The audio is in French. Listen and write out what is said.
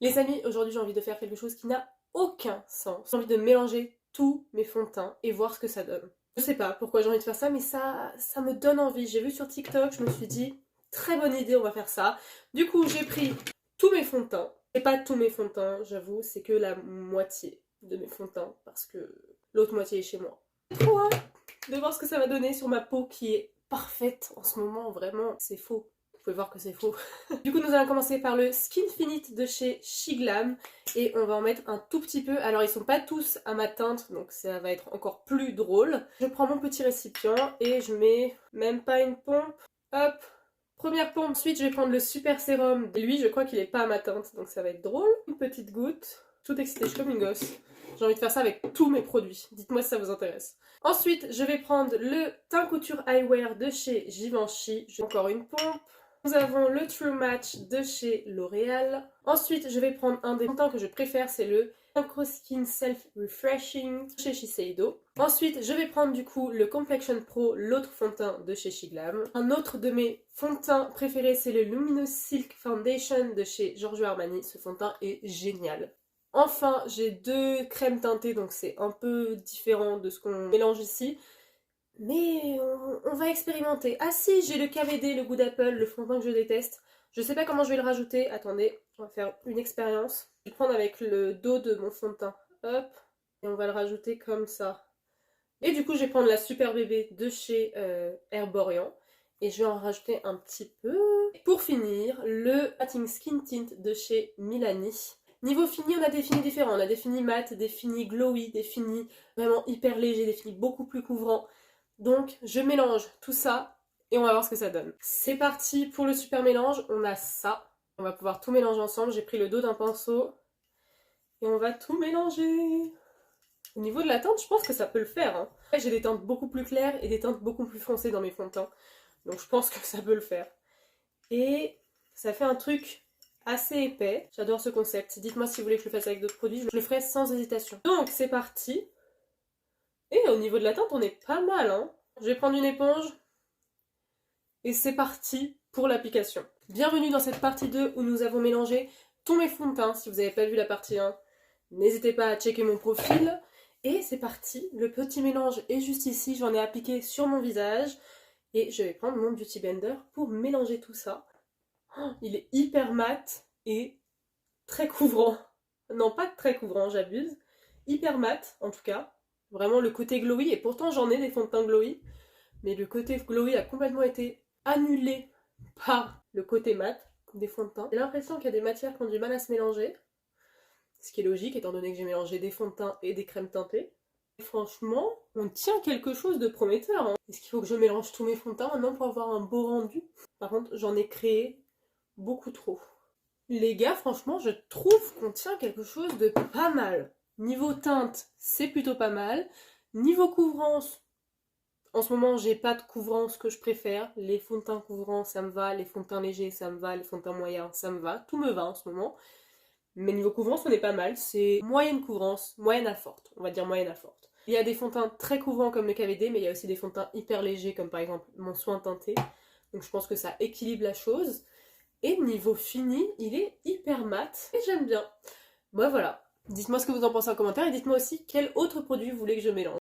Les amis, aujourd'hui j'ai envie de faire quelque chose qui n'a aucun sens. J'ai envie de mélanger tous mes fonds de teint et voir ce que ça donne. Je sais pas pourquoi j'ai envie de faire ça, mais ça me donne envie. J'ai vu sur TikTok, je me suis dit, très bonne idée, on va faire ça. Du coup, j'ai pris tous mes fonds de teint. Et pas tous mes fonds de teint, j'avoue, c'est que la moitié de mes fonds de teint, parce que l'autre moitié est chez moi. J'ai trop hâte de voir ce que ça va donner sur ma peau qui est parfaite en ce moment, vraiment, c'est faux. Vous pouvez voir que c'est faux. Du coup, nous allons commencer par le Skinfinite de chez Shiglam. Et on va en mettre un tout petit peu. Alors, ils sont pas tous à ma teinte, donc ça va être encore plus drôle. Je prends mon petit récipient et je mets même pas une pompe. Hop, première pompe. Ensuite, je vais prendre le Super Sérum. Lui, je crois qu'il est pas à ma teinte, donc ça va être drôle. Une petite goutte. Toute excitée, je suis comme une gosse. J'ai envie de faire ça avec tous mes produits. Dites-moi si ça vous intéresse. Ensuite, je vais prendre le Teint Couture Eyewear de chez Givenchy. J'ai encore une pompe. Nous avons le True Match de chez L'Oréal. Ensuite, je vais prendre un des fonds de teint que je préfère, c'est le Micro Skin Self Refreshing chez Shiseido. Ensuite, je vais prendre du coup le Complexion Pro, l'autre fond de teint de chez Shiglam. Un autre de mes fonds de teint préférés, c'est le Luminous Silk Foundation de chez Giorgio Armani. Ce fond de teint est génial. Enfin, j'ai deux crèmes teintées, donc c'est un peu différent de ce qu'on mélange ici. Mais on va expérimenter. Ah si, j'ai le KVD, le goût d'Apple, le fond de teint que je déteste. Je sais pas comment je vais le rajouter. Attendez, on va faire une expérience. Je vais le prendre avec le dos de mon fond de teint. Hop. Et on va le rajouter comme ça. Et du coup, je vais prendre la Super Bébé de chez Herborian. Et je vais en rajouter un petit peu. Pour finir, le Matting Skin Tint de chez Milani. Niveau fini, on a des finis différents. On a des finis mat, des finis glowy, des finis vraiment hyper légers, des finis beaucoup plus couvrants. Donc je mélange tout ça et on va voir ce que ça donne. C'est parti pour le super mélange, on a ça. On va pouvoir tout mélanger ensemble, j'ai pris le dos d'un pinceau et on va tout mélanger. Au niveau de la teinte, je pense que ça peut le faire. Hein. J'ai des teintes beaucoup plus claires et des teintes beaucoup plus foncées dans mes fonds de teint. Donc je pense que ça peut le faire. Et ça fait un truc assez épais. J'adore ce concept. Dites-moi si vous voulez que je le fasse avec d'autres produits, je le ferai sans hésitation. Donc c'est parti. Et au niveau de la teinte, on est pas mal, hein. Je vais prendre une éponge. Et c'est parti pour l'application. Bienvenue dans cette partie 2 où nous avons mélangé tous mes fonds de teint. Si vous n'avez pas vu la partie 1, n'hésitez pas à checker mon profil. Et c'est parti, le petit mélange est juste ici, j'en ai appliqué sur mon visage. Et je vais prendre mon Beauty Blender pour mélanger tout ça. Oh, il est hyper mat et très couvrant. Non, pas très couvrant, j'abuse. Hyper mat, en tout cas. Vraiment le côté glowy, et pourtant j'en ai des fonds de teint glowy, mais le côté glowy a complètement été annulé par le côté mat des fonds de teint. J'ai l'impression qu'il y a des matières qui ont du mal à se mélanger, ce qui est logique étant donné que j'ai mélangé des fonds de teint et des crèmes teintées. Et franchement, on tient quelque chose de prometteur. Hein. Est-ce qu'il faut que je mélange tous mes fonds de teint maintenant pour avoir un beau rendu? Par contre, j'en ai créé beaucoup trop. Les gars, franchement, je trouve qu'on tient quelque chose de pas mal. Niveau teinte, c'est plutôt pas mal. Niveau couvrance, en ce moment, j'ai pas de couvrance que je préfère. Les fonds de teint couvrants, ça me va. Les fonds de teint légers, ça me va. Les fonds de teint moyens, ça me va. Tout me va en ce moment. Mais niveau couvrance, on est pas mal. C'est moyenne couvrance, moyenne à forte. On va dire moyenne à forte. Il y a des fonds de teint très couvrants comme le KVD, mais il y a aussi des fonds de teint hyper légers comme par exemple mon soin teinté. Donc je pense que ça équilibre la chose. Et niveau fini, il est hyper mat et j'aime bien. Bon voilà, dites-moi ce que vous en pensez en commentaire et dites-moi aussi quel autre produit vous voulez que je mélange.